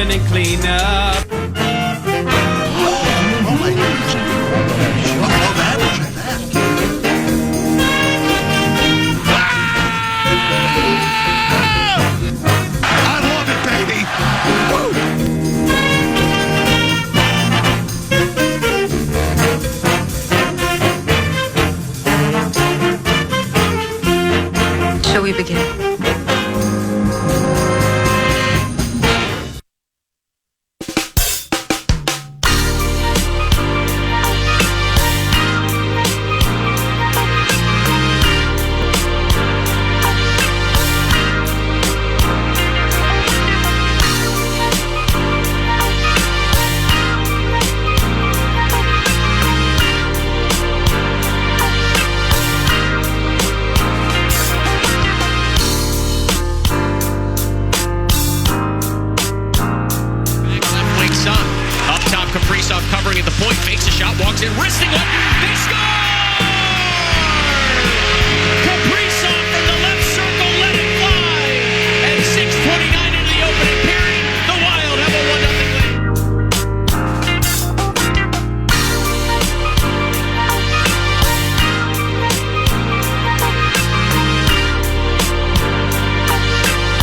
coming and clean up. Oh my goodness. Oh, that was it. I love it, baby. Woo! Shall we begin? Covering at the point, fakes a shot, walks in, wristing it, they score! Kaprizov from the left circle, let it fly! And 6:29 into the opening period, the Wild have a 1-0 lead.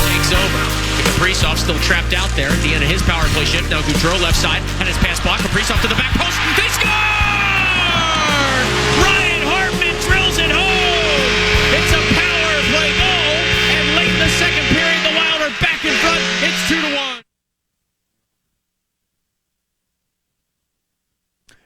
Takes over. Kaprizov still trapped out there at the end of his power play shift. Now Goudreau left side, and his pass blocked. Kaprizov to the back post. They score! Ryan Hartman drills it home. It's a power play goal, and late in the second period, the Wild are back in front. It's 2-1.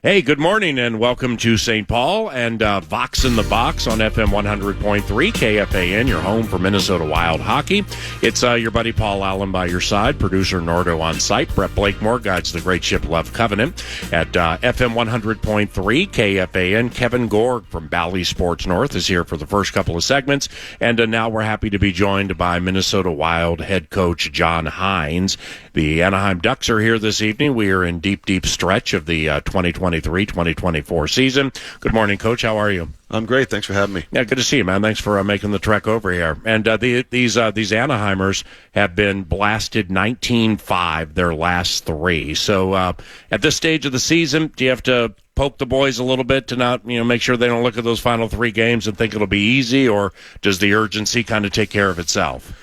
Hey, good morning and welcome to St. Paul and VOX in the Box on FM 100.3 KFAN, your home for Minnesota Wild hockey. It's your buddy Paul Allen by your side, producer Nordo on site. Brett Blakemore guides the great ship Love Covenant at FM 100.3 KFAN. Kevin Gorg from Bally Sports North is here for the first couple of segments. And now we're happy to be joined by Minnesota Wild head coach John Hynes. The Anaheim Ducks are here this evening. We are in deep stretch of the 2023-2024 season. Good morning, Coach. How are you? I'm great. Thanks for having me. Yeah, good to see you, man. Thanks for making the trek over here. And these Anaheimers have been blasted 19-5 their last three. So at this stage of the season, do you have to poke the boys a little bit to not, make sure they don't look at those final three games and think it'll be easy, or does the urgency kind of take care of itself?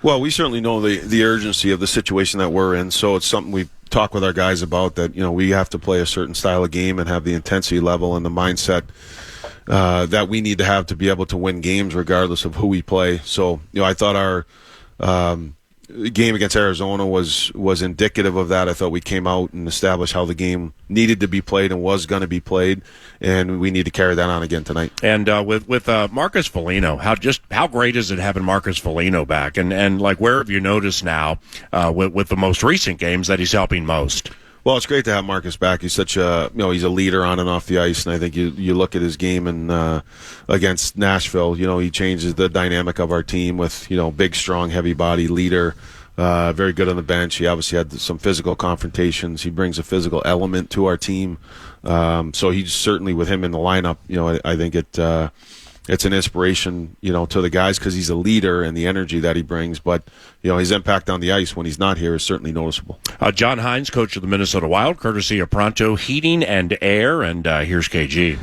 Well, we certainly know the urgency of the situation that we're in, so it's something we talk with our guys about, that we have to play a certain style of game and have the intensity level and the mindset that we need to have to be able to win games regardless of who we play. So, I thought our game against Arizona was indicative of that. I thought we came out and established how the game needed to be played and was going to be played, and we need to carry that on again tonight. And with Marcus Foligno, how great is it having Marcus Foligno back? And like, where have you noticed now with the most recent games that he's helping most? Well, it's great to have Marcus back. He's such a he's a leader on and off the ice, and I think you look at his game and against Nashville, he changes the dynamic of our team with big, strong, heavy body leader. Very good on the bench. He obviously had some physical confrontations. He brings a physical element to our team. So he's certainly, with him in the lineup, I think it's an inspiration, to the guys, because he's a leader and the energy that he brings. But, his impact on the ice when he's not here is certainly noticeable. John Hynes, coach of the Minnesota Wild, courtesy of Pronto Heating and Air. And here's KG.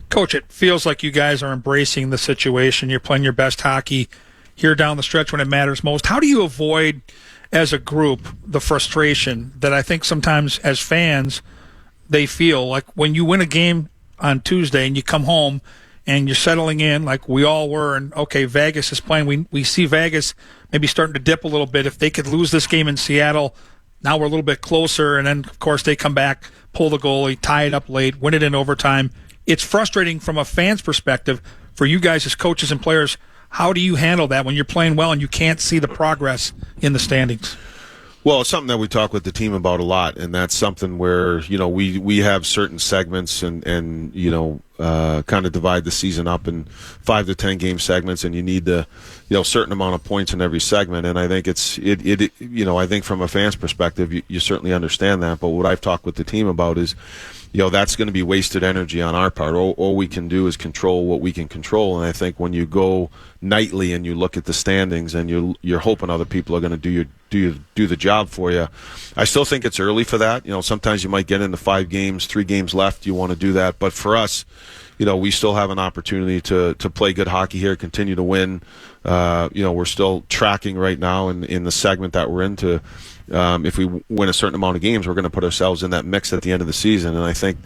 Coach, it feels like you guys are embracing the situation. You're playing your best hockey here down the stretch when it matters most. How do you avoid, as a group, the frustration that I think sometimes as fans they feel like when you win a game on Tuesday and you come home and you're settling in like we all were, and okay, Vegas is playing. We see Vegas maybe starting to dip a little bit. If they could lose this game in Seattle, now we're a little bit closer, and then, of course, they come back, pull the goalie, tie it up late, win it in overtime. It's frustrating from a fan's perspective for you guys as coaches and players. How do you handle that when you're playing well and you can't see the progress in the standings? Well, it's something that we talk with the team about a lot, and that's something where, we have certain segments and kind of divide the season up in 5 to 10 game segments, and you need a certain amount of points in every segment. And I think I think from a fan's perspective, you certainly understand that. But what I've talked with the team about is, that's going to be wasted energy on our part. All we can do is control what we can control. And I think when you go nightly and you look at the standings and you're hoping other people are going to do do the job for you. I still think it's early for that. Sometimes you might get into 5 games, 3 games left. You want to do that, but for us, we still have an opportunity to play good hockey here, continue to win. We're still tracking right now in the segment that we're into. If we win a certain amount of games, we're going to put ourselves in that mix at the end of the season. And I think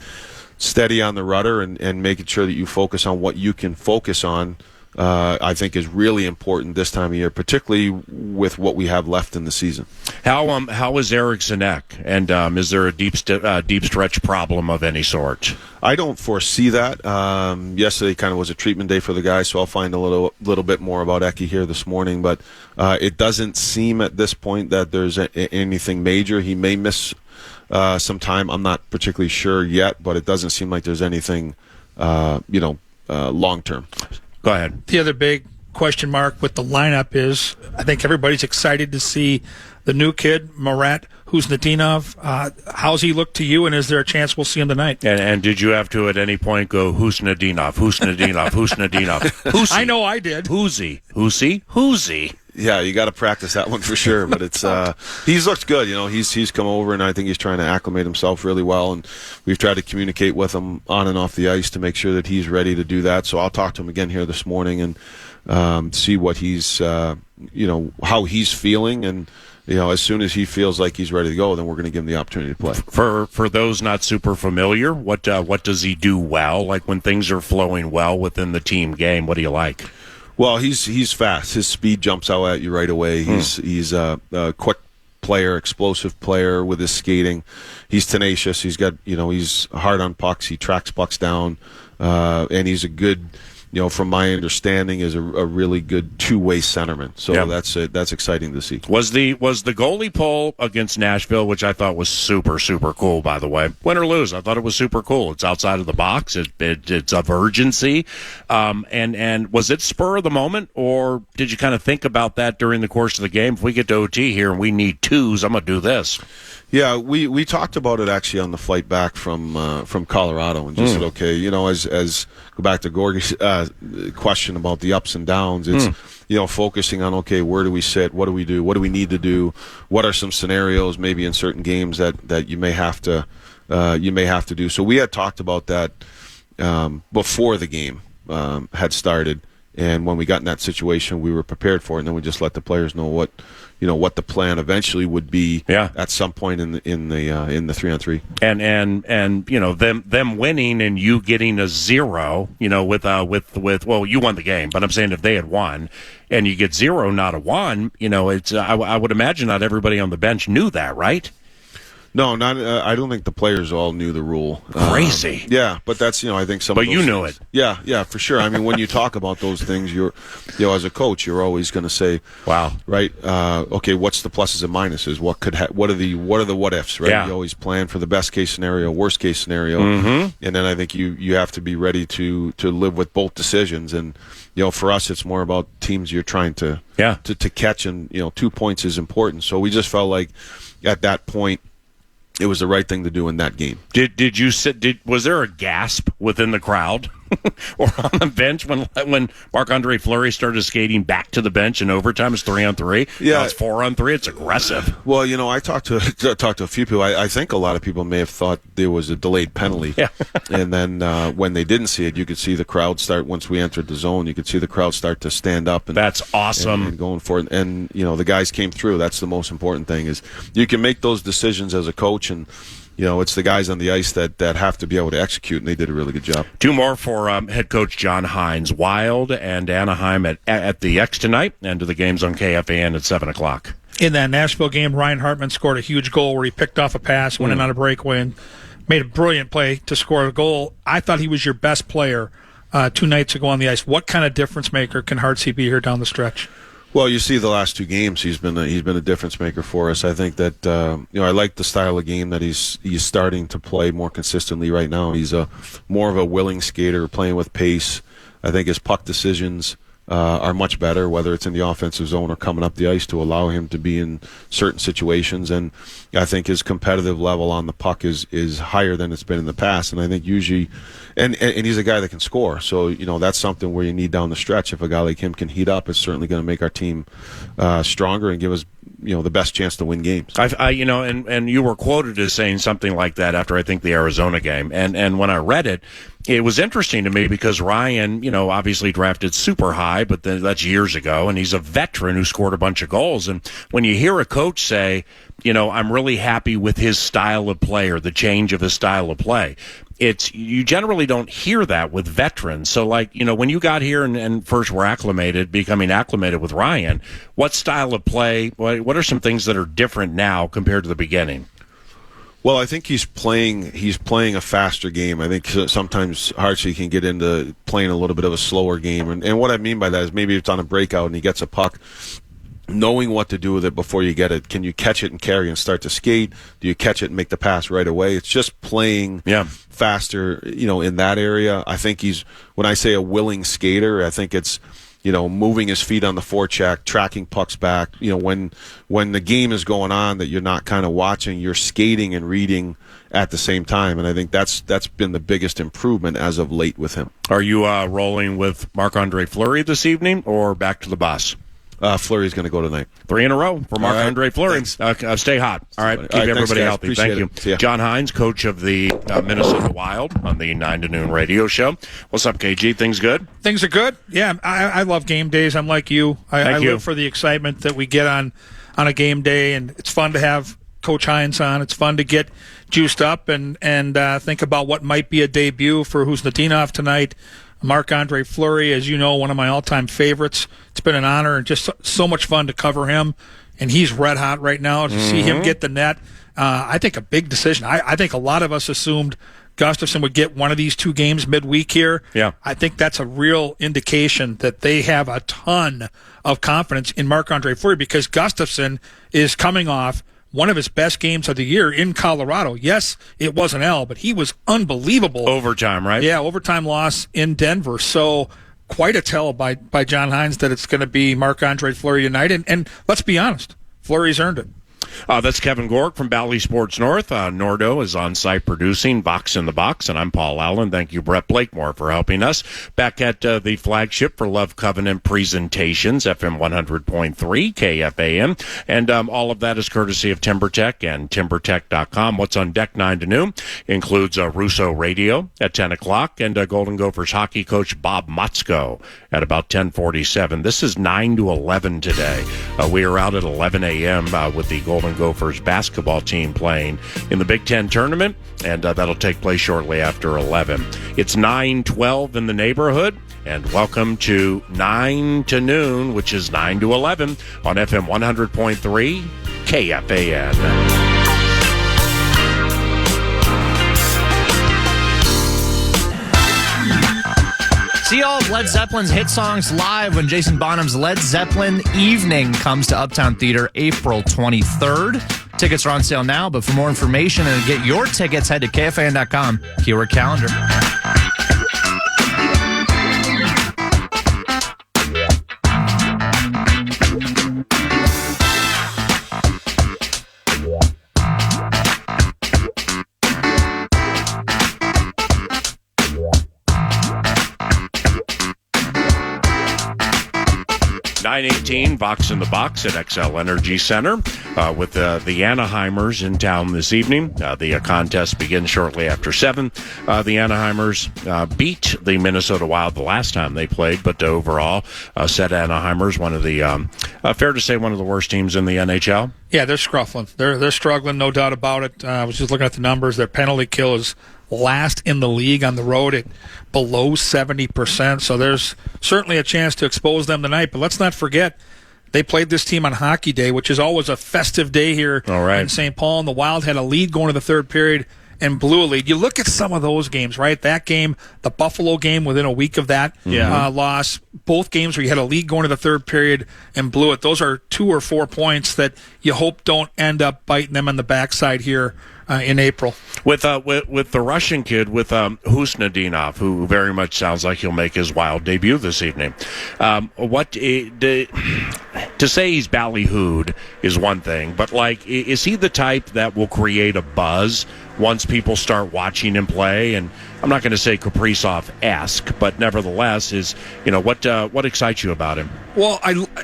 steady on the rudder and making sure that you focus on what you can focus on, I think is really important this time of year, particularly with what we have left in the season. How is Eric's neck? And is there a deep stretch problem of any sort? I don't foresee that. Yesterday kind of was a treatment day for the guys, so I'll find a little bit more about Eki here this morning. But it doesn't seem at this point that there's anything major. He may miss some time. I'm not particularly sure yet, but it doesn't seem like there's anything long term. Go ahead. The other big question mark with the lineup is I think everybody's excited to see the new kid, Marat Husnudinov. How's he look to you, and is there a chance we'll see him tonight? And did you have to at any point go Husnudinov, Husnudinov, Husnudinov? Husi. I know I did. Husi. Yeah, you got to practice that one for sure. But it's he's looked good. He's come over, and I think he's trying to acclimate himself really well. And we've tried to communicate with him on and off the ice to make sure that he's ready to do that. So I'll talk to him again here this morning and see what he's how he's feeling. And as soon as he feels like he's ready to go, then we're going to give him the opportunity to play. For those not super familiar, what does he do well? Like when things are flowing well within the team game, what do you like? Well, he's fast. His speed jumps out at you right away. He's a quick player, explosive player with his skating. He's tenacious. He's got he's hard on pucks. He tracks pucks down, and he's a good. From my understanding, is a really good two-way centerman. So that's exciting to see. Was the goalie pull against Nashville, which I thought was super, super cool, by the way. Win or lose, I thought it was super cool. It's outside of the box. It's of urgency. And was it spur of the moment, or did you kind of think about that during the course of the game? If we get to OT here and we need 2s, I'm going to do this. Yeah, we talked about it actually on the flight back from Colorado, and just said, okay, as go back to Gorg's question about the ups and downs, it's focusing on, okay, where do we sit, what do we do, what do we need to do, what are some scenarios maybe in certain games that you may have to do. So we had talked about that before the game had started, and when we got in that situation, we were prepared for it, and then we just let the players know what the plan eventually would be at some point in the 3-on-3. And them winning and you getting a 0, with well, you won the game, but I'm saying if they had won and you get 0, not a 1, it's I would imagine not everybody on the bench knew that, right? No, not. I don't think the players all knew the rule. Crazy. Yeah, but that's I think some. But of those you knew things, it. Yeah, for sure. I mean, when you talk about those things, you're, as a coach, you're always going to say, "Wow, right? Okay, what's the pluses and minuses? What are the what ifs? Right? Yeah. You always plan for the best case scenario, worst case scenario, and then I think you have to be ready to live with both decisions. And for us, it's more about teams you're trying to catch, and 2 points is important. So we just felt like at that point, it was the right thing to do in that game. Did you sit? Was there a gasp within the crowd or on the bench when Marc-Andre Fleury started skating back to the bench in overtime? It's 3-on-3. Yeah, now it's 4-on-3. It's aggressive. Well, I talked to a few people. I think a lot of people may have thought there was a delayed penalty. Yeah. And then when they didn't see it, you could see the crowd start. Once we entered the zone, you could see the crowd start to stand up. And that's awesome. And going for it. And the guys came through. That's the most important thing. Is you can make those decisions as a coach, and it's the guys on the ice that have to be able to execute, and they did a really good job. 2 more for head coach John Hynes. Wild and Anaheim at the X tonight, and to the games on KFAN at 7 o'clock. In that Nashville game, Ryan Hartman scored a huge goal where he picked off a pass, went in on a breakaway, and made a brilliant play to score a goal. I thought he was your best player 2 nights ago on the ice. What kind of difference maker can Hartsey be here down the stretch? Well, you see the last 2 games, he's been a difference maker for us. I think that I like the style of game that he's starting to play more consistently right now. He's more of a willing skater, playing with pace. I think his puck decisions are much better, whether it's in the offensive zone or coming up the ice, to allow him to be in certain situations. And I think his competitive level on the puck is higher than it's been in the past. And I think usually, and he's a guy that can score. So, that's something where you need down the stretch. If a guy like him can heat up, it's certainly going to make our team stronger and give us the best chance to win games. And you were quoted as saying something like that after I think the Arizona game, and when I read it, it was interesting to me because Ryan, obviously drafted super high, but then that's years ago, and he's a veteran who scored a bunch of goals. And when you hear a coach say, I'm really happy with his style of play or the change of his style of play, you generally don't hear that with veterans. So, when you got here and first were becoming acclimated with Ryan, what style of play, what are some things that are different now compared to the beginning? Well, I think he's playing a faster game. I think sometimes Hartsey can get into playing a little bit of a slower game. And what I mean by that is maybe it's on a breakout and he gets a puck, knowing what to do with it before you get it. Can you catch it and carry and start to skate? Do you catch it and make the pass right away? It's just playing faster, in that area. I think when I say a willing skater, I think it's, moving his feet on the forecheck, tracking pucks back. When the game is going on that you're not kind of watching, you're skating and reading at the same time. And I think that's been the biggest improvement as of late with him. Are you rolling with Marc-Andre Fleury this evening or back to the bus? Fleury's going to go tonight. 3 in a row for Marc-Andre Fleury. Stay hot. All right. Keep everybody healthy. Thank you. John Hynes, coach of the Minnesota Wild on the 9 to noon radio show. What's up, KG? Things good? Things are good. Yeah, I love game days. I'm like you. I live for the excitement that we get on a game day, and it's fun to have Coach Hynes on. It's fun to get juiced up and think about what might be a debut for Husnudinov tonight. Marc-Andre Fleury, as you know, one of my all-time favorites. It's been an honor and just so much fun to cover him, and he's red hot right now. To see him get the net, I think a big decision. I think a lot of us assumed Gustafsson would get one of these 2 games midweek here. Yeah. I think that's a real indication that they have a ton of confidence in Marc-Andre Fleury because Gustafsson is coming off one of his best games of the year in Colorado. Yes, it was an L, but he was unbelievable. Overtime, right? Yeah, overtime loss in Denver. So quite a tell by John Hynes that it's going to be Marc-Andre Fleury tonight. And let's be honest, Fleury's earned it. That's Kevin Gorg from Bally Sports North. Nordo is on site producing VOX in the Box, and I'm Paul Allen. Thank you, Brett Blakemore, for helping us. Back at the flagship for Love Covenant Presentations, FM 100.3 KFAN, and all of that is courtesy of TimberTech and TimberTech.com. What's on deck 9 to noon includes Russo Radio at 10 o'clock and Golden Gophers hockey coach Bob Motzko at about 10:47. This is 9 to 11 today. We are out at 11 a.m. With the Golden Gophers basketball team playing in the Big Ten tournament, and that'll take place shortly after 11. It's 9:12 in the neighborhood, and welcome to 9 to noon, which is 9 to 11 on FM 100.3 KFAN. See all of Led Zeppelin's hit songs live when Jason Bonham's Led Zeppelin Evening comes to Uptown Theater April 23rd. Tickets are on sale now, but for more information and to get your tickets, head to KFAN.com, keyword calendar. VOX in the Box at XL Energy Center with the Anaheimers in town this evening. The contest begins shortly after 7. The Anaheimers beat the Minnesota Wild the last time they played, but overall said Anaheimers one of the, fair to say, one of the worst teams in the NHL. Yeah, they're scruffling. They're struggling, no doubt about it. I was just looking at the numbers. Their penalty kill is last in the league on the road at below 70%. So there's certainly a chance to expose them tonight. But let's not forget, they played this team on Hockey Day, which is always a festive day here in St. Paul. And the Wild had a lead going to the third period and blew a lead. You look at some of those games, right? That game, the Buffalo game within a week of that loss, both games where you had a lead going to the third period and blew it. Those are 2 or 4 points that you hope don't end up biting them on the backside here in April. With the Russian kid, with Husnudinov, who very much sounds like he'll make his Wild debut this evening. To say he's ballyhooed is one thing. But, like, is he the type that will create a buzz once people start watching him play? And I'm not going to say Kaprizov-esque, but nevertheless, what excites you about him? Well,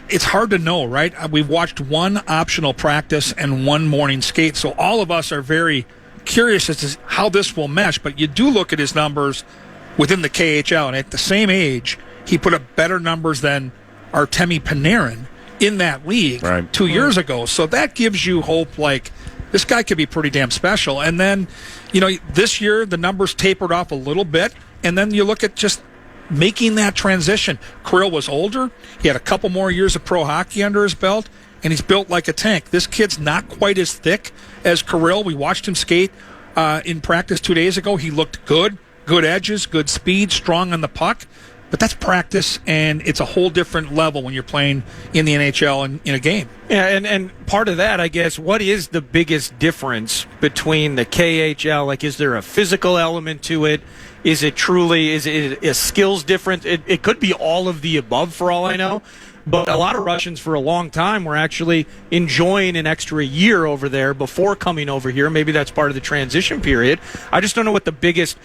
it's hard to know, right? We've watched one optional practice and one morning skate, so all of us are very curious as to how this will mesh. But you do look at his numbers within the KHL, and at the same age, he put up better numbers than Artemi Panarin in that league 2 years ago. So that gives you hope, like, this guy could be pretty damn special. And then, this year the numbers tapered off a little bit, and then you look at just making that transition. Kirill was older. He had a couple more years of pro hockey under his belt, and he's built like a tank. This kid's not quite as thick as Kirill. We watched him skate in practice 2 days ago. He looked good. Good edges, good speed, strong on the puck. But that's practice, and it's a whole different level when you're playing in the NHL in a game. Yeah, and part of that, I guess, what is the biggest difference between the KHL? Like, is there a physical element to it? Is it a skills difference? It could be all of the above for all I know. But a lot of Russians for a long time were actually enjoying an extra year over there before coming over here. Maybe that's part of the transition period. I just don't know what the biggest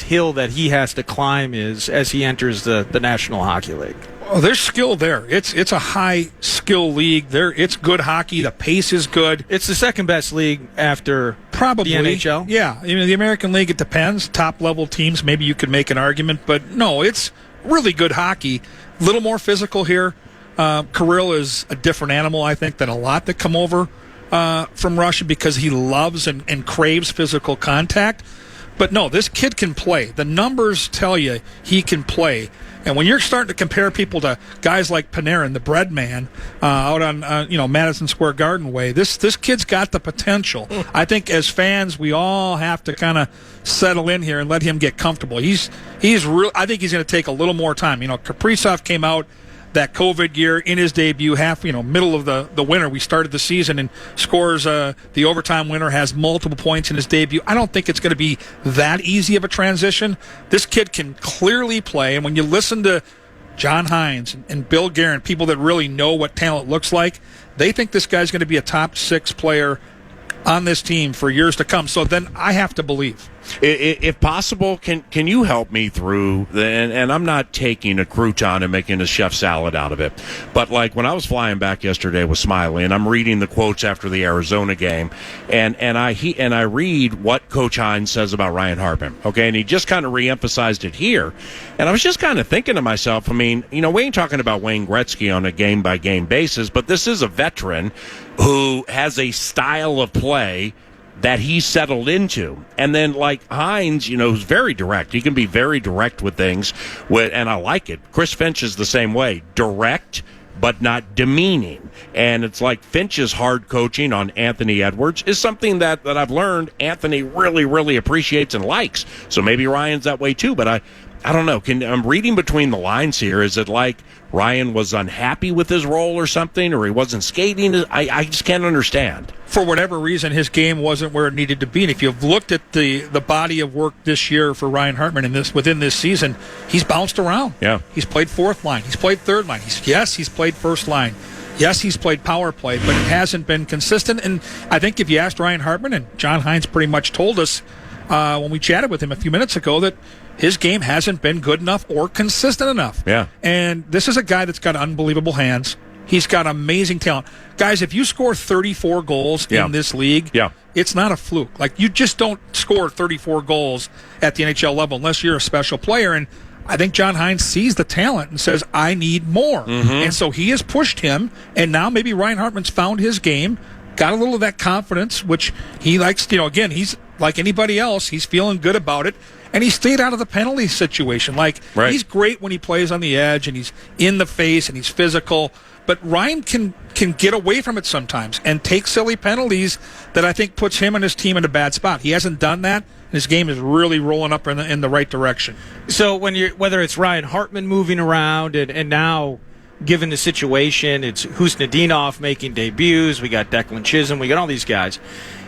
hill that he has to climb is as he enters the National Hockey League. Well, there's skill there. It's a high skill league. It's good hockey. The pace is good. It's the second best league after probably the NHL. Yeah, the American League, it depends. Top level teams, maybe you could make an argument, but no, it's really good hockey. A little more physical here. Kirill is a different animal, I think, than a lot that come over from Russia because he loves and craves physical contact. But no, this kid can play. The numbers tell you he can play. And when you're starting to compare people to guys like Panarin, the bread man, out on Madison Square Garden way, this kid's got the potential. I think as fans, we all have to kind of settle in here and let him get comfortable. He's real. I think he's going to take a little more time. Kaprizov came out that COVID year in his debut, middle of the winter. We started the season and scores the overtime winner, has multiple points in his debut. I don't think it's going to be that easy of a transition. This kid can clearly play, and when you listen to John Hynes and Bill Guerin, people that really know what talent looks like, they think this guy's going to be a top 6 player on this team for years to come. So then I have to believe. If possible, can you help me through, and I'm not taking a crouton and making a chef salad out of it, but like when I was flying back yesterday with Smiley, and I'm reading the quotes after the Arizona game, and I read what Coach Hynes says about Ryan Hartman, okay, and he just kind of reemphasized it here, and I was just kind of thinking to myself, I mean, we ain't talking about Wayne Gretzky on a game-by-game basis, but this is a veteran who has a style of play that he settled into. And then, like Hynes, who's very direct. He can be very direct with things, and I like it. Chris Finch is the same way. Direct, but not demeaning. And it's like Finch's hard coaching on Anthony Edwards is something that I've learned Anthony really, really appreciates and likes. So maybe Ryan's that way too, but I don't know. I'm reading between the lines here. Is it like Ryan was unhappy with his role or something, or he wasn't skating? I just can't understand. For whatever reason, his game wasn't where it needed to be. And if you've looked at the body of work this year for Ryan Hartman within this season, he's bounced around. Yeah, he's played fourth line. He's played third line. He's played first line. Yes, he's played power play, but it hasn't been consistent. And I think if you asked Ryan Hartman, and John Hynes pretty much told us when we chatted with him a few minutes ago, that his game hasn't been good enough or consistent enough. Yeah. And this is a guy that's got unbelievable hands. He's got amazing talent. Guys, if you score 34 goals in this league, it's not a fluke. Like, you just don't score 34 goals at the NHL level unless you're a special player. And I think John Hynes sees the talent and says, I need more. Mm-hmm. And so he has pushed him, and now maybe Ryan Hartman's found his game, got a little of that confidence, which he likes. Again, he's like anybody else. He's feeling good about it. And he stayed out of the penalty situation. He's great when he plays on the edge and he's in the face and he's physical. But Ryan can get away from it sometimes and take silly penalties that I think puts him and his team in a bad spot. He hasn't done that. His game is really rolling up in the right direction. So whether it's Ryan Hartman moving around and now, given the situation, it's Husnudinov making debuts. We got Declan Chisholm. We got all these guys.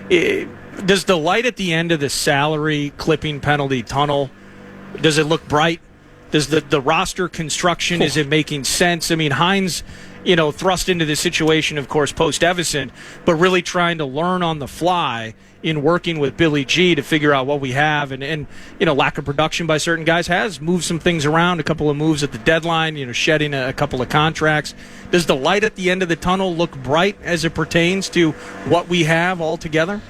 Does the light at the end of the salary clipping penalty tunnel, does it look bright? Does the roster construction, is it making sense? I mean, Hynes thrust into this situation, of course, post-Evison, but really trying to learn on the fly in working with Billy G to figure out what we have. And lack of production by certain guys has moved some things around, a couple of moves at the deadline, shedding a couple of contracts. Does the light at the end of the tunnel look bright as it pertains to what we have all together?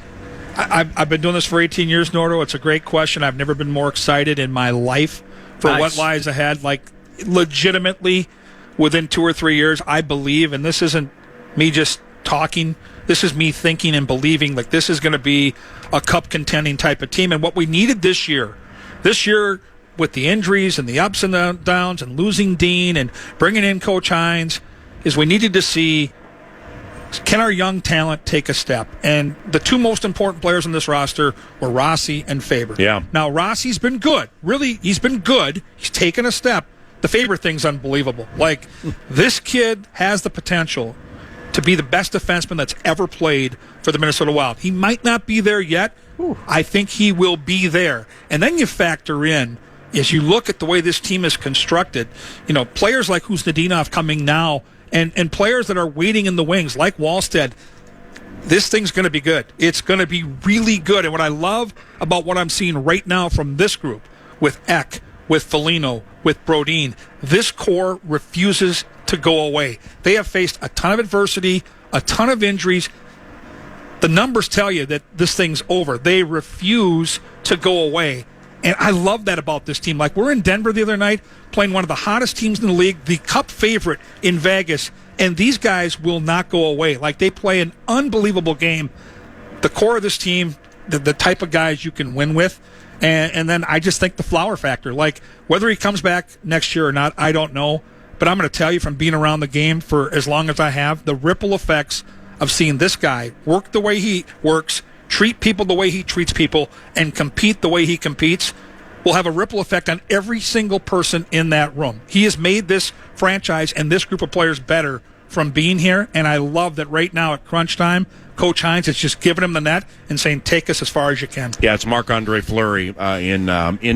I've been doing this for 18 years, Nordo. It's a great question. I've never been more excited in my life for what lies ahead. Like, legitimately, within 2 or 3 years, I believe, and this isn't me just talking, this is me thinking and believing, like this is going to be a cup contending type of team. And what we needed this year with the injuries and the ups and downs and losing Dean and bringing in Coach Hynes, is we needed to see, can our young talent take a step? And the two most important players on this roster were Rossi and Faber. Yeah. Now, Rossi's been good. Really, he's been good. He's taken a step. The Faber thing's unbelievable. Like, this kid has the potential to be the best defenseman that's ever played for the Minnesota Wild. He might not be there yet. I think he will be there. And then you factor in, as you look at the way this team is constructed, players like Kuznetsov coming now, and players that are waiting in the wings, like Wallstead. This thing's going to be good. It's going to be really good. And what I love about what I'm seeing right now from this group, with Eck, with Foligno, with Brodin, this core refuses to go away. They have faced a ton of adversity, a ton of injuries. The numbers tell you that this thing's over. They refuse to go away. And I love that about this team. Like, we're in Denver the other night playing one of the hottest teams in the league, the Cup favorite in Vegas, and these guys will not go away. Like, they play an unbelievable game. The core of this team, the type of guys you can win with, and then I just think the flower factor. Like, whether he comes back next year or not, I don't know. But I'm going to tell you, from being around the game for as long as I have, the ripple effects of seeing this guy work the way he works, treat people the way he treats people, and compete the way he competes will have a ripple effect on every single person in that room. He has made this franchise and this group of players better from being here, and I love that right now at crunch time, Coach Hynes is just giving him the net and saying, take us as far as you can. Yeah, it's Marc-Andre Fleury in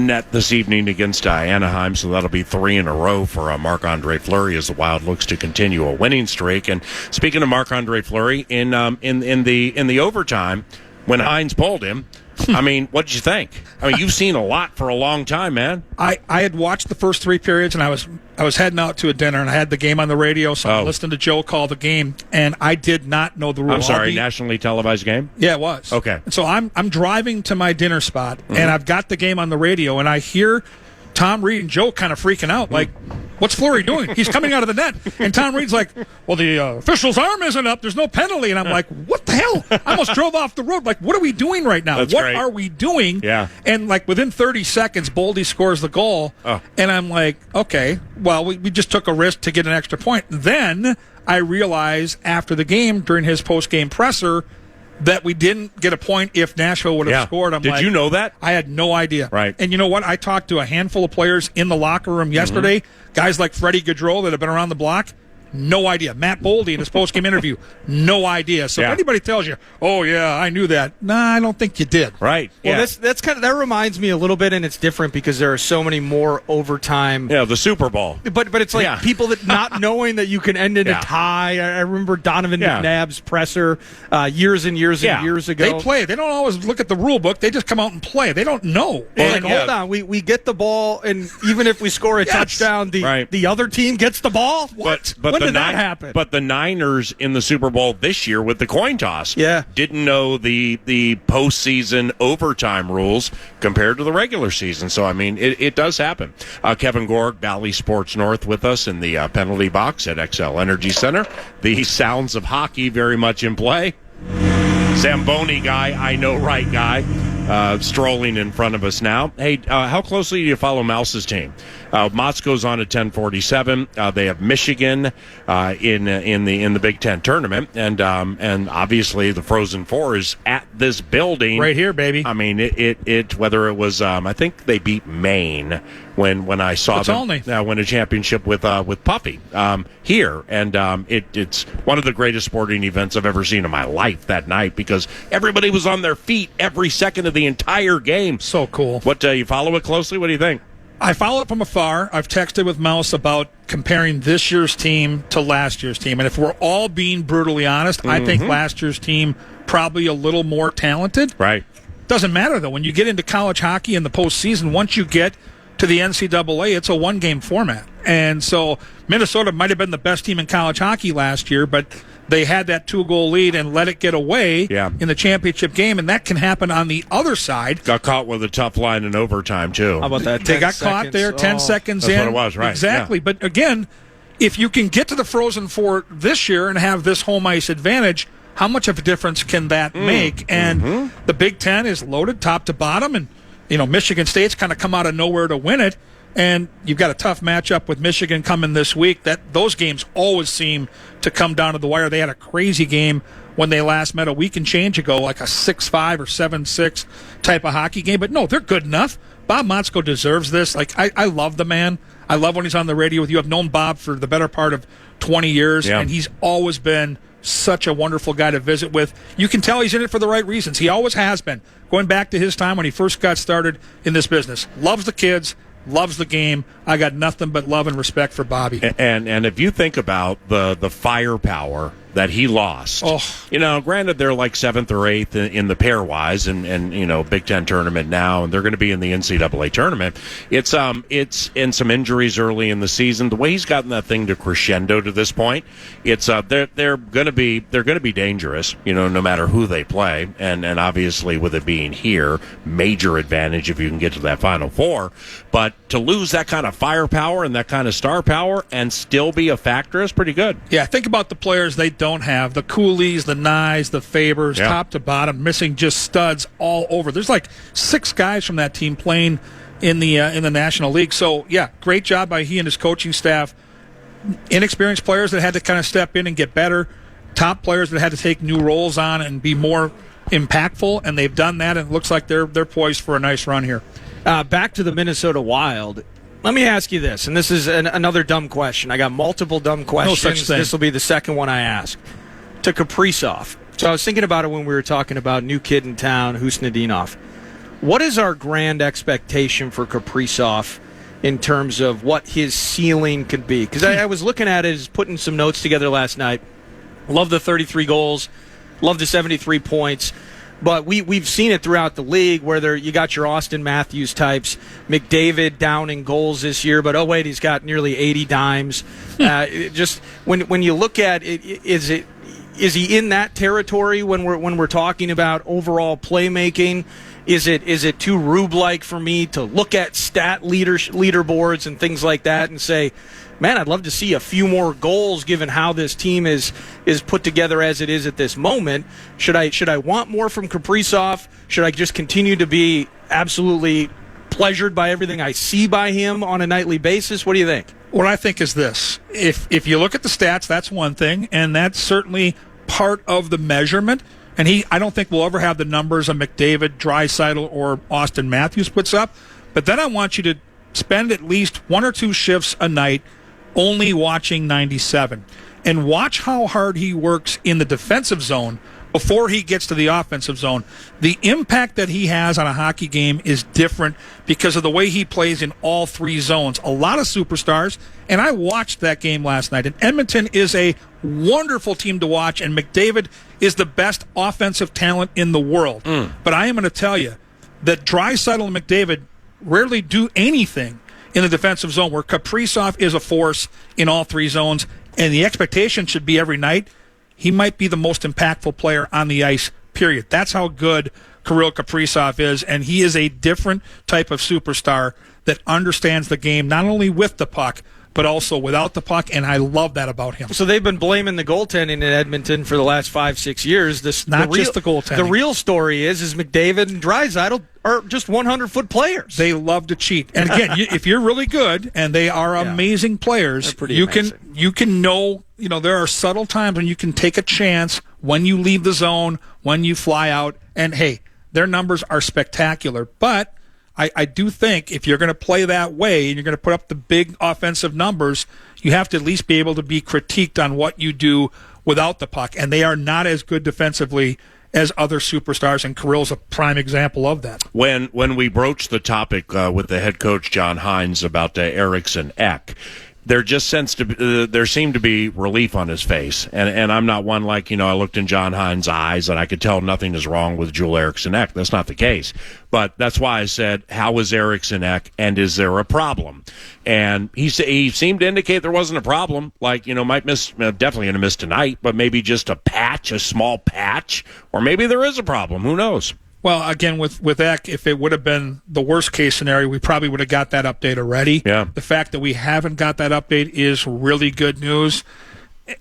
net this evening against Anaheim, so that'll be 3 in a row for Marc-Andre Fleury as the Wild looks to continue a winning streak. And speaking of Marc-Andre Fleury, in the overtime, when Hynes pulled him, I mean, what did you think? I mean, you've seen a lot for a long time, man. I had watched the first 3 periods, and I was heading out to a dinner, and I had the game on the radio, so I listened to Joe call the game, and I did not know the rule. I'm sorry, nationally televised game? Yeah, it was. Okay. So I'm driving to my dinner spot, and I've got the game on the radio, and I hear Tom Reed and Joe kind of freaking out, like, what's Fleury doing? He's coming out of the net. And Tom Reed's like, well, the official's arm isn't up. There's no penalty. And I'm like, what the hell? I almost drove off the road. Like, what are we doing right now? That's what great. are we doing? Yeah. And, like, within 30 seconds, Boldy scores the goal. Oh. And I'm like, okay, well, we just took a risk to get an extra point. Then I realized after the game, during his post-game presser, that we didn't get a point if Nashville would have scored. Did you know that? I had no idea. Right. And you know what? I talked to a handful of players in the locker room yesterday, guys like Freddie Gaudreau that have been around the block. No idea. Matt Boldy in his post-game interview, no idea. So if anybody tells you, oh, yeah, I knew that, nah, I don't think you did. Right. Well, that's kind of, that reminds me a little bit, and it's different because there are so many more overtime. Yeah, the Super Bowl. But it's like people that not knowing that you can end in a tie. I remember Donovan McNabb's presser years and years and years ago. They play. They don't always look at the rule book. They just come out and play. They don't know. Well, hold on. We get the ball, and even if we score a touchdown, the other team gets the ball? What? When did that happen? But the Niners in the Super Bowl this year with the coin toss didn't know the postseason overtime rules compared to the regular season. So, I mean, it does happen. Kevin Gorg, Valley Sports North, with us in the penalty box at XL Energy Center. The sounds of hockey very much in play. Zamboni guy, I know right guy, strolling in front of us now. Hey, how closely do you follow Mouse's team? Mott's goes on at 10:47. They have Michigan in the Big Ten tournament, and obviously the Frozen Four is at this building right here, baby. I mean, it whether it was I think they beat Maine when I saw them win a championship with Puffy here, and it's one of the greatest sporting events I've ever seen in my life that night because everybody was on their feet every second of the entire game. So cool. What you follow it closely? What do you think? I follow it from afar. I've texted with Mouse about comparing this year's team to last year's team. And if we're all being brutally honest, I think last year's team probably a little more talented. Right. Doesn't matter, though. When you get into college hockey in the postseason, once you get to the NCAA, it's a one-game format. And so Minnesota might have been the best team in college hockey last year, but they had that 2-goal lead and let it get away in the championship game, and that can happen on the other side. Got caught with a tough line in overtime, too. How about that? They got caught there 10 seconds that's in. That's what it was, right. Exactly. Yeah. But again, if you can get to the Frozen Four this year and have this home ice advantage, how much of a difference can that make? And the Big Ten is loaded top to bottom, and Michigan State's kind of come out of nowhere to win it. And you've got a tough matchup with Michigan coming this week. Those games always seem to come down to the wire. They had a crazy game when they last met a week and change ago, like a 6-5 or 7-6 type of hockey game. But no, they're good enough. Bob Motzko deserves this. I love the man. I love when he's on the radio with you. I've known Bob for the better part of 20 years, and he's always been such a wonderful guy to visit with. You can tell he's in it for the right reasons. He always has been. Going back to his time when he first got started in this business. Loves the kids, loves the game. I got nothing but love and respect for Bobby. And if you think about the firepower that he lost, granted they're like 7th or 8th in the pairwise and Big Ten tournament now, and they're going to be in the NCAA tournament. It's in some injuries early in the season. The way he's gotten that thing to crescendo to this point, it's they're going to be dangerous, no matter who they play, and obviously with it being here, major advantage if you can get to that Final Four. But to lose that kind of firepower and that kind of star power and still be a factor is pretty good. Yeah, think about the players they don't have. The Coolies, the Nyes, the Fabers, top to bottom, missing just studs all over. There's like 6 guys from that team playing in the National League. So, yeah, great job by he and his coaching staff. Inexperienced players that had to kind of step in and get better. Top players that had to take new roles on and be more impactful, and they've done that, and it looks like they're poised for a nice run here. Back to the Minnesota Wild. Let me ask you this, and this is another dumb question. I got multiple dumb questions. No such thing. This will be the second one I ask. To Kaprizov. So I was thinking about it when we were talking about new kid in town, Husnudinov. What is our grand expectation for Kaprizov in terms of what his ceiling could be? Because I was looking at it, putting some notes together last night. Love the 33 goals. Love the 73 points. But we've seen it throughout the league where you got your Austin Matthews types, McDavid down in goals this year, but he's got nearly 80 dimes. Just when you look at it, is he in that territory when we're talking about overall playmaking? Is it too Rube-like for me to look at stat leaderboards and things like that and say, man, I'd love to see a few more goals given how this team is put together as it is at this moment. Should I want more from Kaprizov? Should I just continue to be absolutely pleasured by everything I see by him on a nightly basis? What do you think? What I think is this. If you look at the stats, that's one thing, and that's certainly part of the measurement. And I don't think we'll ever have the numbers of McDavid, Draisaitl, or Austin Matthews puts up. But then I want you to spend at least 1 or 2 shifts a night only watching 97. And watch how hard he works in the defensive zone before he gets to the offensive zone. The impact that he has on a hockey game is different because of the way he plays in all 3 zones. A lot of superstars, and I watched that game last night, and Edmonton is a wonderful team to watch, and McDavid is the best offensive talent in the world. But I am going to tell you that Draisaitl and McDavid rarely do anything in the defensive zone, where Kaprizov is a force in all 3 zones, and the expectation should be every night he might be the most impactful player on the ice, period. That's how good Kirill Kaprizov is, and he is a different type of superstar that understands the game, not only with the puck, but also without the puck, and I love that about him. So they've been blaming the goaltending in Edmonton for the last 5-6 years. Just the goaltending. The real story is McDavid and Draisaitl are just 100-foot players. They love to cheat. And again, if you're really good, and they are amazing players, you can know, there are subtle times when you can take a chance when you leave the zone, when you fly out, and hey, their numbers are spectacular. But I do think if you're going to play that way and you're going to put up the big offensive numbers, you have to at least be able to be critiqued on what you do without the puck. And they are not as good defensively as other superstars, and Kirill's a prime example of that. When we broached the topic with the head coach John Hynes about Eriksson Ek, there seemed to be relief on his face, and I'm not one like, I looked in John Hynes' eyes and I could tell nothing is wrong with Joel Eriksson Ek. That's not the case, but that's why I said, how is Eriksson Ek, and is there a problem? And he seemed to indicate there wasn't a problem. Like, might miss, definitely going to miss tonight, but maybe just a small patch, or maybe there is a problem. Who knows? Well, again, with Eck, if it would have been the worst case scenario, we probably would have got that update already. Yeah. The fact that we haven't got that update is really good news.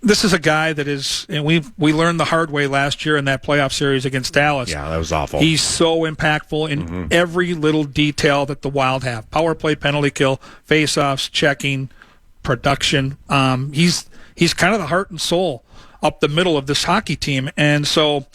This is a guy that is, and we learned the hard way last year in that playoff series against Dallas. Yeah, that was awful. He's so impactful in every little detail that the Wild have: power play, penalty kill, faceoffs, checking, production. He's kind of the heart and soul up the middle of this hockey team, and so.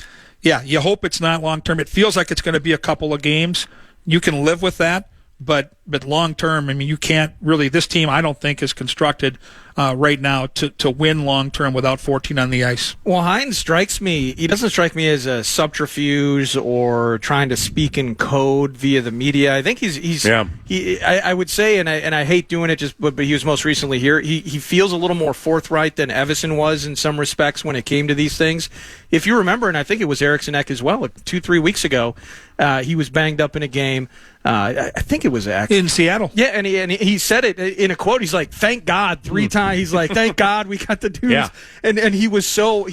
Yeah, you hope it's not long-term. It feels like it's going to be a couple of games. You can live with that, but long-term, you can't really – this team, I don't think, is constructed right now to win long-term without 14 on the ice. Well, Hynes strikes me – he doesn't strike me as a subterfuge or trying to speak in code via the media. I think he's I would say, and I hate doing it, but he was most recently here, he feels a little more forthright than Evason was in some respects when it came to these things. If you remember, and I think it was Eriksson Ek as well, 2-3 weeks ago, he was banged up in a game. I think it was in Seattle. Yeah, and he said it in a quote. He's like, "Thank God," 3 times. He's like, "Thank God we got the dudes." Yeah. And he was so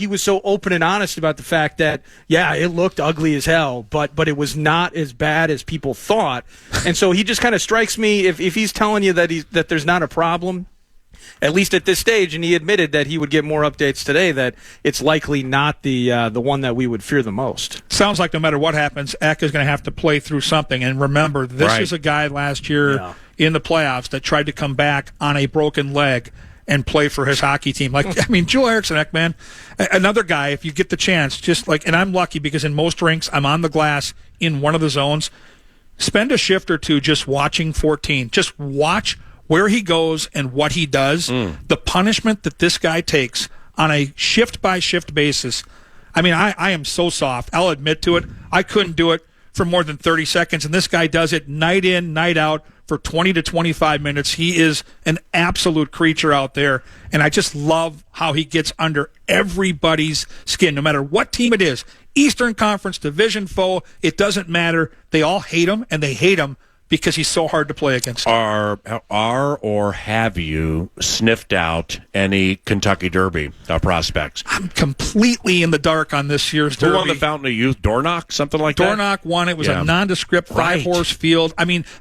open and honest about the fact that it looked ugly as hell, but it was not as bad as people thought. And so he just kind of strikes me, if he's telling you that there's not a problem, at least at this stage, and he admitted that he would get more updates today, that it's likely not the one that we would fear the most. Sounds like no matter what happens, Eck is going to have to play through something. And remember, this is a guy last year in the playoffs that tried to come back on a broken leg and play for his hockey team. Joel Eriksson Ek, man, another guy, if you get the chance, and I'm lucky because in most rinks, I'm on the glass in one of the zones. Spend a shift or two just watching 14. Just watch where he goes and what he does, the punishment that this guy takes on a shift-by-shift basis. I am so soft. I'll admit to it. I couldn't do it for more than 30 seconds, and this guy does it night in, night out for 20 to 25 minutes. He is an absolute creature out there, and I just love how he gets under everybody's skin, no matter what team it is. Eastern Conference, division foe, it doesn't matter. They all hate him, and they hate him because he's so hard to play against. Or have you sniffed out any Kentucky Derby prospects? I'm completely in the dark on this year's Derby. Who won the Fountain of Youth? Dornoch? Something like that? Dornoch won. It was a nondescript 5-horse field.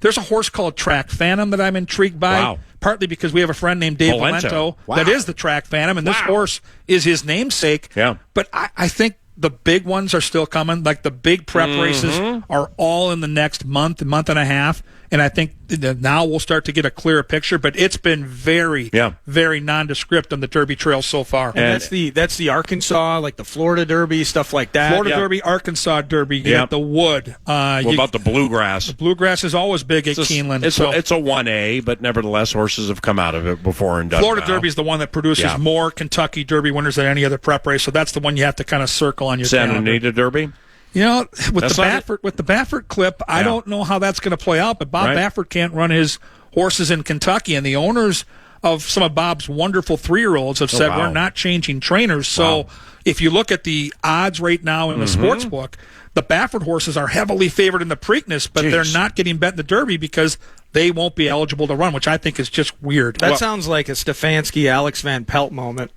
There's a horse called Track Phantom that I'm intrigued by. Wow. Partly because we have a friend named Dave Valento that is the Track Phantom, and this horse is his namesake. Yeah. But I think the big ones are still coming. Like the big prep races are all in the next month and a half. And I think now we'll start to get a clearer picture. But it's been very, very nondescript on the Derby trail so far. And that's the Arkansas, like the Florida Derby, stuff like that. Florida Derby, Arkansas Derby, you got the Wood. What about the Bluegrass? The Bluegrass is always big at Keeneland. It's a 1A, but nevertheless, horses have come out of it before and done Florida well. Derby is the one that produces more Kentucky Derby winners than any other prep race. So that's the one you have to kind of circle on your Santa calendar. Anita Derby? With the Baffert clip, I don't know how that's going to play out, but Bob Baffert can't run his horses in Kentucky, and the owners of some of Bob's wonderful 3-year-olds have said we're not changing trainers. So if you look at the odds right now in the sports book, the Baffert horses are heavily favored in the Preakness, but they're not getting bet in the Derby because they won't be eligible to run, which I think is just weird. That sounds like a Stefanski, Alex Van Pelt moment.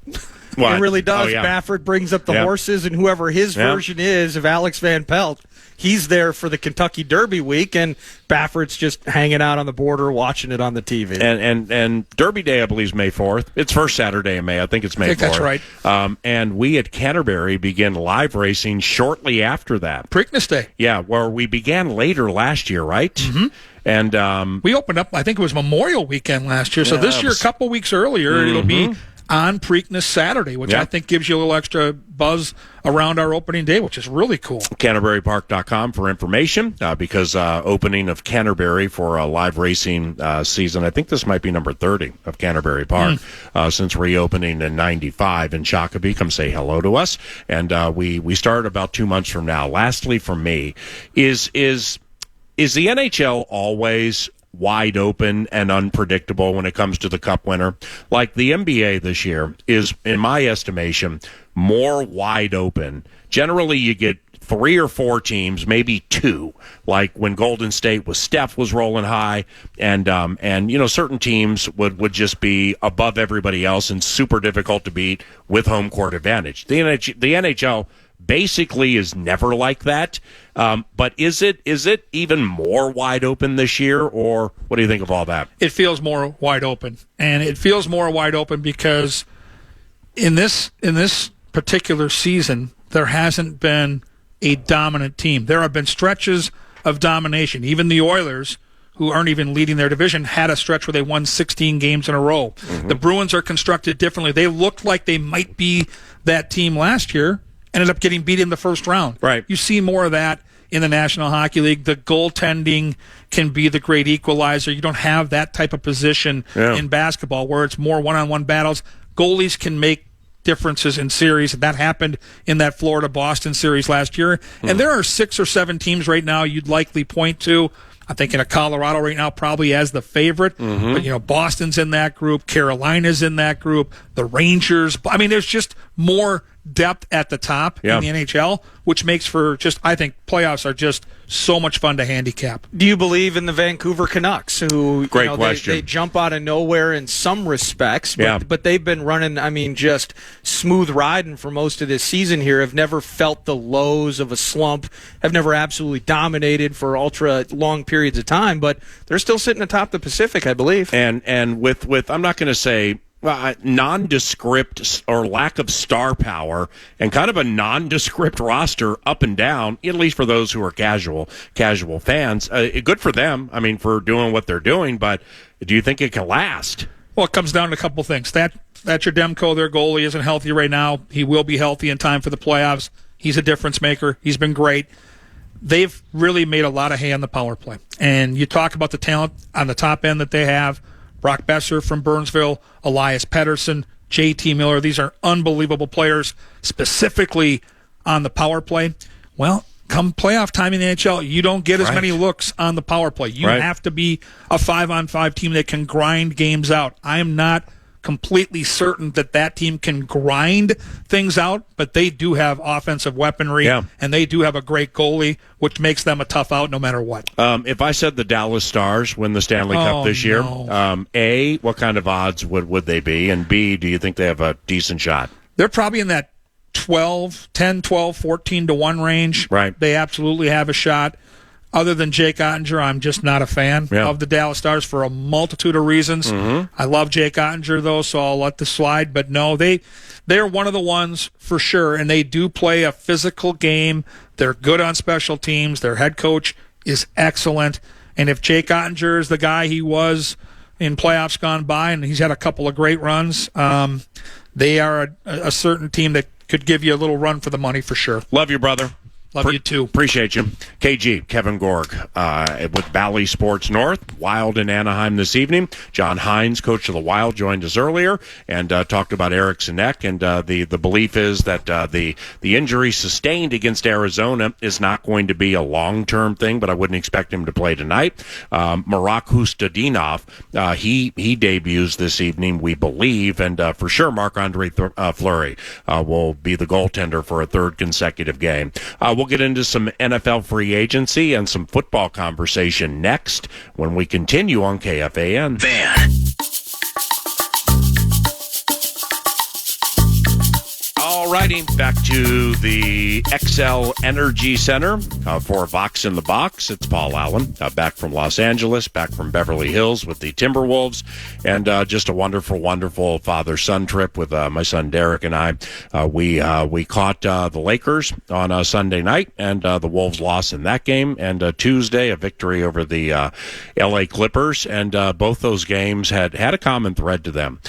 What? It really does. Oh, yeah. Baffert brings up the horses, and whoever his version is of Alex Van Pelt, he's there for the Kentucky Derby week, and Baffert's just hanging out on the border watching it on the TV. And Derby Day, I believe, is May 4th. It's first Saturday in May. I think it's May 4th. That's right. And we at Canterbury begin live racing shortly after that. Preakness Day. Yeah, where we began later last year, right? Mm-hmm. And we opened up, I think it was Memorial Weekend last year. So this year, a couple weeks earlier, it'll be on Preakness Saturday, which I think gives you a little extra buzz around our opening day, which is really cool. CanterburyPark.com for information, because opening of Canterbury for a live racing season. I think this might be number 30 of Canterbury Park since reopening in 95 in Shakopee. Come say hello to us. And we start about 2 months from now. Lastly, for me, is the NHL always wide open and unpredictable when it comes to the Cup winner? Like the NBA this year is, in my estimation, more wide open. Generally, you get 3 or 4 teams, maybe 2, like when Golden State with Steph was rolling high, and certain teams would just be above everybody else and super difficult to beat with home court advantage. The NHL basically is never like that. But is it even more wide open this year, or what do you think of all that? It feels more wide open, and it feels more wide open because in this particular season there hasn't been a dominant team. There have been stretches of domination. Even the Oilers, who aren't even leading their division, had a stretch where they won 16 games in a row. The Bruins are constructed differently. They looked like they might be that team last year, ended up getting beat in the first round. Right. You see more of that in the National Hockey League. The goaltending can be the great equalizer. You don't have that type of position in basketball where it's more one-on-one battles. Goalies can make differences in series. That happened in that Florida-Boston series last year. And there are 6 or 7 teams right now you'd likely point to. I'm thinking of Colorado right now probably as the favorite. But, Boston's in that group. Carolina's in that group. The Rangers. I mean, there's just more depth at the top in the NHL, which makes for I think playoffs are just so much fun to handicap. Do you believe in the Vancouver Canucks, who Great question. They jump out of nowhere in some respects, but they've been running, just smooth riding for most of this season here, have never felt the lows of a slump, have never absolutely dominated for ultra long periods of time, but they're still sitting atop the Pacific, I believe. And with I'm not going to say nondescript or lack of star power and kind of a nondescript roster up and down, at least for those who are casual fans. Good for them, for doing what they're doing, but do you think it can last? Well, it comes down to a couple things. Thatcher Demko, their goalie, isn't healthy right now. He will be healthy in time for the playoffs. He's a difference maker. He's been great. They've really made a lot of hay on the power play. And you talk about the talent on the top end that they have. Brock Besser from Burnsville, Elias Pettersson, JT Miller. These are unbelievable players, specifically on the power play. Well, come playoff time in the NHL, you don't get as many looks on the power play. You have to be a 5-on-5 team that can grind games out. I am not completely certain that team can grind things out, but they do have offensive weaponry, and they do have a great goalie, which makes them a tough out no matter what. If I said the Dallas Stars win the Stanley Cup this year, A, what kind of odds would they be? And B, do you think they have a decent shot? They're probably in that 10, 12, 14 to 1 range. Right. They absolutely have a shot. Other than Jake Ottinger, I'm just not a fan of the Dallas Stars for a multitude of reasons. I love Jake Ottinger, though, so I'll let this slide. But no, they're one of the ones for sure, and they do play a physical game. They're good on special teams. Their head coach is excellent. And if Jake Ottinger is the guy he was in playoffs gone by, and he's had a couple of great runs, they are a certain team that could give you a little run for the money for sure. Love you, brother. Love you too. Appreciate you. KG, Kevin Gorg, with Valley Sports North, Wild in Anaheim this evening. John Hynes, coach of the Wild, joined us earlier and talked about Eriksson Ek. And the belief is that the injury sustained against Arizona is not going to be a long-term thing, but I wouldn't expect him to play tonight. Marak Hustadinov, he debuts this evening, we believe, and for sure Marc-Andre Fleury will be the goaltender for a third consecutive game. We'll get into some NFL free agency and some football conversation next when we continue on KFAN. All All righty, back to the XL Energy Center for Vox in the Box. It's Paul Allen, back from Los Angeles, back from Beverly Hills with the Timberwolves, and just a wonderful, wonderful father-son trip with my son Derek and I. We caught the Lakers on a Sunday night, and the Wolves lost in that game, and Tuesday a victory over the LA Clippers, and both those games had a common thread to them,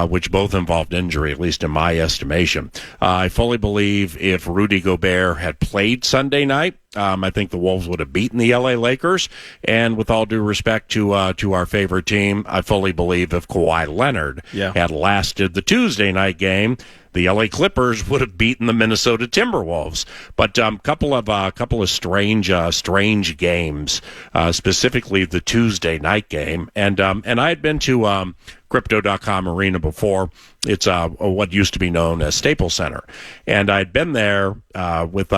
which both involved injury, at least in my estimation. I fully believe if Rudy Gobert had played Sunday night, I think the Wolves would have beaten the LA Lakers. And with all due respect to our favorite team, I fully believe if Kawhi Leonard had lasted the Tuesday night game, the LA Clippers would have beaten the Minnesota Timberwolves. But couple of strange games, specifically the Tuesday night game. And I had been to Crypto.com Arena before. It's what used to be known as Staples Center, and I'd been there with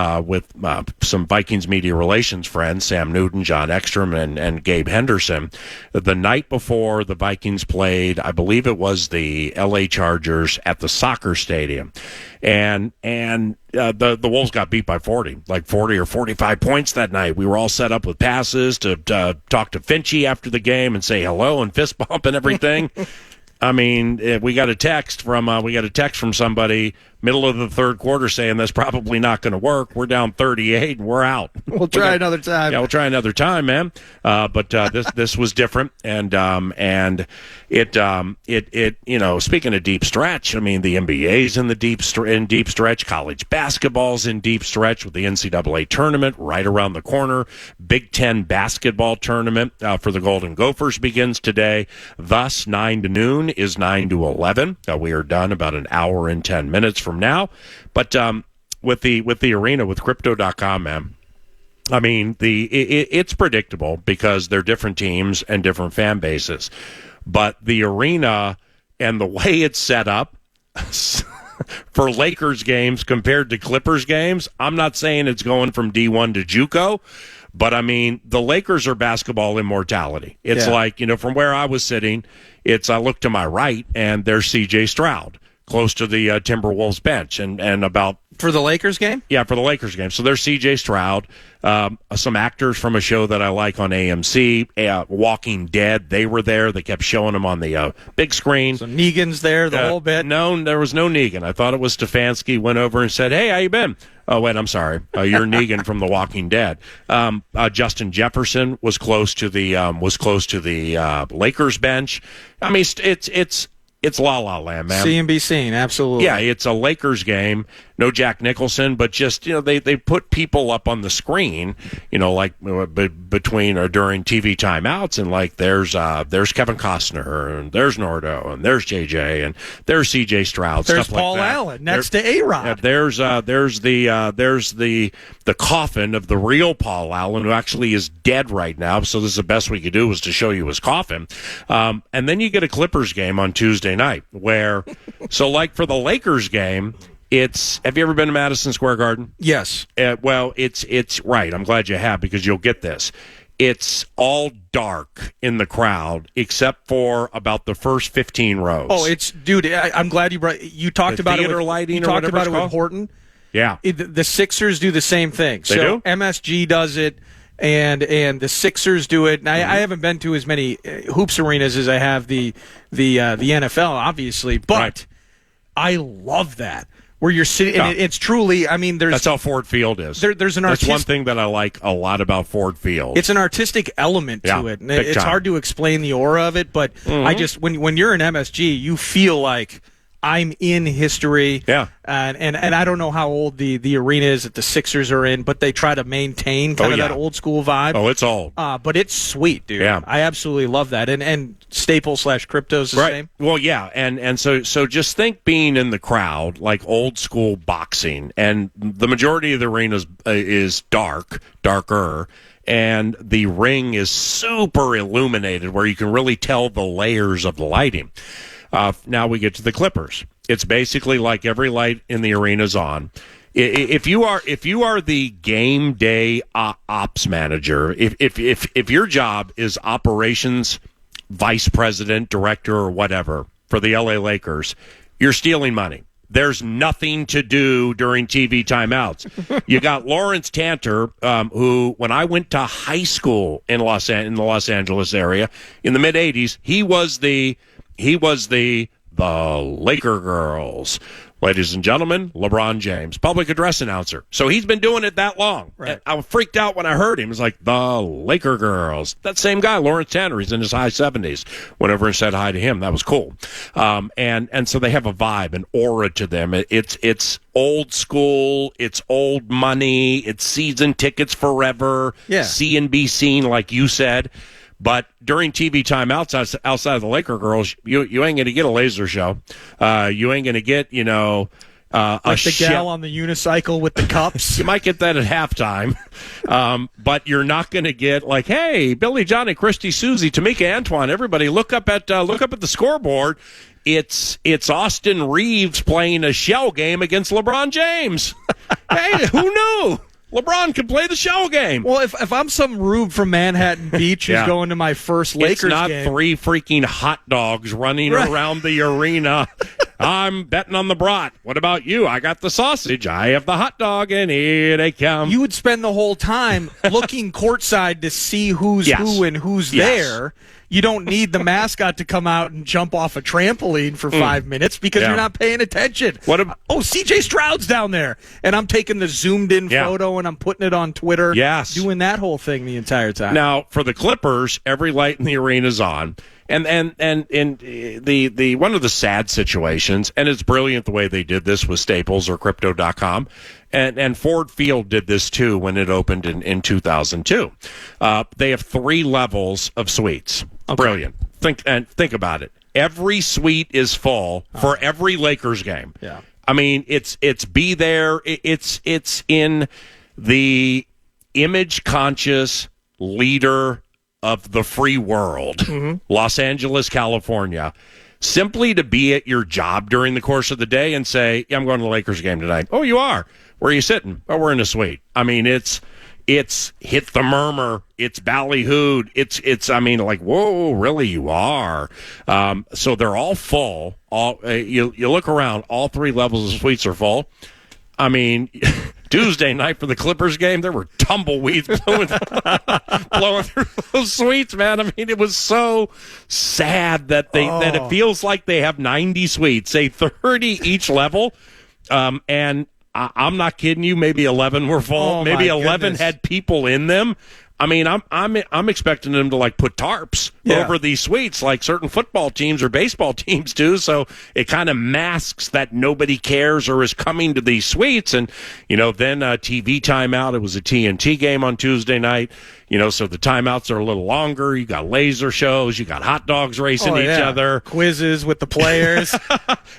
some Vikings media relations friends, Sam Newton, John Ekstrom, and Gabe Henderson, the night before the Vikings played. I believe it was the LA Chargers at the soccer stadium, and the Wolves got beat by 40 or 45 points that night. We were all set up with passes to talk to Finchie after the game and say hello and fist bump and everything. I mean, we got a text from somebody middle of the third quarter saying that's probably not going to work. We're down 38 and we're out. We'll try another time. Yeah, we'll try another time, man. But this was different, and it speaking of deep stretch, I mean the NBA's in the deep stretch, college basketball's in deep stretch with the NCAA tournament right around the corner. Big Ten basketball tournament for the Golden Gophers begins today. Thus, 9 to noon is 9 to 11. We are done about an hour and 10 minutes from now. But with the arena, with Crypto.com, man, I mean, it's predictable because they're different teams and different fan bases. But the arena and the way it's set up for Lakers games compared to Clippers games, I'm not saying it's going from D1 to JUCO, but I mean, the Lakers are basketball immortality. It's like, from where I was sitting, I look to my right and there's CJ Stroud close to the Timberwolves bench and about for the Lakers game? Yeah, for the Lakers game. So there's C.J. Stroud, some actors from a show that I like on AMC, Walking Dead. They were there. They kept showing them on the big screen. So Negan's there the whole bit? No, there was no Negan. I thought it was Stefanski. Went over and said, "Hey, how you been?" Oh, wait, I'm sorry. You're Negan from The Walking Dead. Justin Jefferson was close to the Lakers bench. I mean, it's La La Land, man. See and be seen, absolutely. Yeah, it's a Lakers game. No Jack Nicholson, but just, they put people up on the screen, like between or during TV timeouts, and like there's Kevin Costner, and there's Nordo, and there's JJ, and there's CJ Stroud. There's stuff Paul like that. Allen next to A-Rod. Yeah, there's the coffin of the real Paul Allen, who actually is dead right now. So this is the best we could do was to show you his coffin. And then you get a Clippers game on Tuesday night where, so like for the Lakers game, have you ever been to Madison Square Garden? Yes. Well, it's right. I'm glad you have, because you'll get this. It's all dark in the crowd except for about the first 15 rows. Oh, I'm glad you talked about it with lighting. You or talked about it called? with Horton. Yeah. The Sixers do the same thing. They do? MSG does it, and the Sixers do it. And I haven't been to as many hoops arenas as I have the NFL, obviously, but right. I love that. Where you're sitting, and it's truly, I mean, that's how Ford Field is. That's one thing that I like a lot about Ford Field. It's an artistic element to it. And it's time. hard to explain the aura of it, but I just, when you're in MSG, you feel like I'm in history. Yeah. And I don't know how old the arena is that the Sixers are in, but they try to maintain kind of that old school vibe. Oh, it's old. But it's sweet, dude. Yeah. I absolutely love that. And Staples/Crypto's the same. Well, yeah. And so just think being in the crowd, like old school boxing, and the majority of the arena is darker. And the ring is super illuminated where you can really tell the layers of the lighting. Now we get to the Clippers. It's basically like every light in the arena is on. If you are the game day ops manager, if your job is operations vice president, director, or whatever for the LA Lakers, you're stealing money, there's nothing to do during TV timeouts. You got Lawrence Tanter, who, when I went to high school in the Los Angeles area in the mid '80s, he was the Laker girls. Ladies and gentlemen, LeBron James, public address announcer. So he's been doing it that long. Right. I freaked out when I heard him. It was like, the Laker girls. That same guy, Lawrence Tanner, he's in his high 70s. Went over and said hi to him. That was cool. And so they have a vibe, an aura to them. It's old school. It's old money. It's season tickets forever. Yeah. See and be seen, like you said. But during TV timeouts outside of the Laker girls, you ain't going to get a laser show. You ain't going to get, like the gal on the unicycle with the cups. You might get that at halftime. But you're not going to get like, hey, Billy, Johnny, Christy, Susie, Tamika, Antoine, everybody, look up at the scoreboard. It's Austin Reeves playing a shell game against LeBron James. Hey, who knew? LeBron can play the shell game. Well, if I'm some rube from Manhattan Beach who's going to my first Lakers game. It's not three freaking hot dogs running around the arena. I'm betting on the brat. What about you? I got the sausage. I have the hot dog, and here they come. You would spend the whole time looking courtside to see who's who and who's there. You don't need the mascot to come out and jump off a trampoline for 5 minutes because you're not paying attention. CJ Stroud's down there. And I'm taking the zoomed-in photo and I'm putting it on Twitter. Yes. Doing that whole thing the entire time. Now, for the Clippers, every light in the arena is on. And the one of the sad situations, and it's brilliant the way they did this with Staples or Crypto.com, and Ford Field did this too when it opened in 2002. They have 3 levels of suites. Okay. Brilliant. Think about it. Every suite is full for every Lakers game. Yeah. I mean, it's be there. It's in the image conscious leader of the free world, Los Angeles, California, simply to be at your job during the course of the day and say, I'm going to the Lakers game tonight. Oh, you are? Where are you sitting? Oh, we're in a suite. I mean, it's hit the murmur. It's ballyhooed. It's I mean, like, whoa, really, you are. So they're all full. You look around, all 3 levels of suites are full. I mean, Tuesday night for the Clippers game, there were tumbleweeds blowing through those suites, man. I mean, it was so sad that that it feels like they have 90 suites, say 30 each level, and I'm not kidding you. Maybe 11 were full. Maybe 11 had people in them. I mean, I'm expecting them to like put tarps over these suites like certain football teams or baseball teams do. So it kind of masks that nobody cares or is coming to these suites. And, then TV timeout. It was a TNT game on Tuesday night. So the timeouts are a little longer. You got laser shows. You got hot dogs racing each other. Quizzes with the players.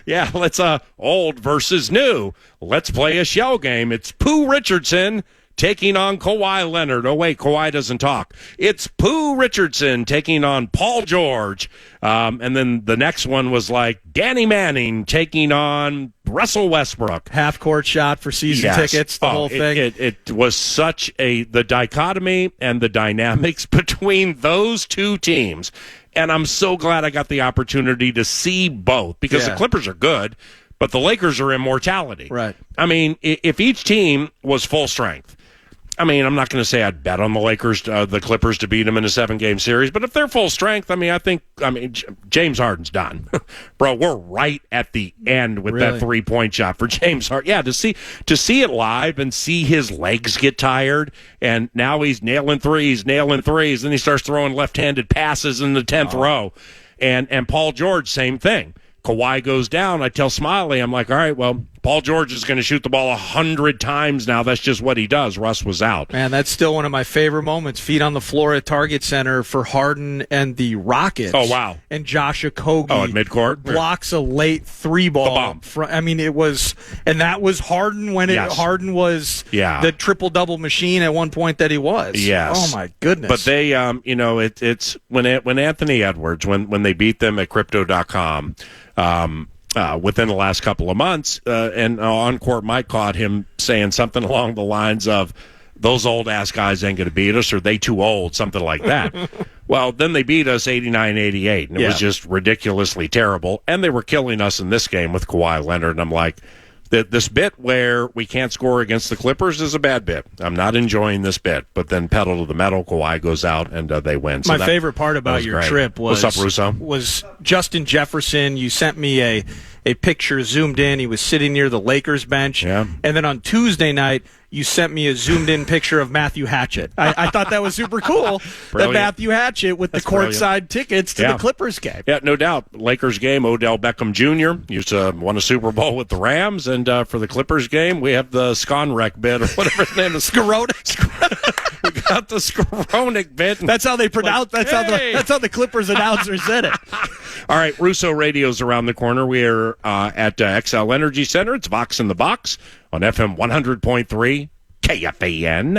Let's old versus new. Let's play a shell game. It's Pooh Richardson taking on Kawhi Leonard. Oh, wait, Kawhi doesn't talk. It's Pooh Richardson taking on Paul George. And then the next one was like Danny Manning taking on Russell Westbrook. Half-court shot for season tickets, the whole thing. It was such the dichotomy and the dynamics between those two teams. And I'm so glad I got the opportunity to see both because the Clippers are good, but the Lakers are immortality. Right. I mean, if each team was full strength, I mean, I'm not going to say I'd bet on the Clippers to beat them in a 7-game series, but if they're full strength, I think James Harden's done. Bro, we're right at the end with that 3-point shot for James Harden. Yeah, to see it live and see his legs get tired, and now he's nailing threes, then he starts throwing left-handed passes in the 10th row. And Paul George, same thing. Kawhi goes down. I tell Smiley, I'm like, all right, well, Paul George is going to shoot the ball 100 times now. That's just what he does. Russ was out. Man, that's still one of my favorite moments. Feet on the floor at Target Center for Harden and the Rockets. Oh, wow. And Josh Okogie. Oh, at midcourt? Blocks a late 3-ball. I mean, it was, and that was Harden when Harden was the triple-double machine at one point that he was. Yes. Oh, my goodness. But they, it's when Anthony Edwards, when they beat them at Crypto.com, within the last couple of months, and on court, Mike caught him saying something along the lines of, those old-ass guys ain't going to beat us, or they too old, something like that. Well, then they beat us 89-88, and it was just ridiculously terrible, and they were killing us in this game with Kawhi Leonard, and I'm like, this bit where we can't score against the Clippers is a bad bit. I'm not enjoying this bit, but then pedal to the metal, Kawhi goes out, and they win. So my favorite part about your trip was, what's up, Russo? Was Justin Jefferson. You sent me a picture zoomed in. He was sitting near the Lakers bench. Yeah. And then on Tuesday night, you sent me a zoomed-in picture of Matthew Hatchett. I thought that was super cool. That Matthew Hatchett with the courtside tickets to the Clippers game. Yeah, no doubt. Lakers game, Odell Beckham Jr. used to won a Super Bowl with the Rams, and for the Clippers game, we have the Skonrek bit, or whatever his name is. Skoronik. We got the Skoronik bit. That's how they pronounce. That's how the Clippers announcer said it. All right, Russo Radio's around the corner. We are at XL Energy Center. It's Vox in the Box on FM 100.3 KFAN.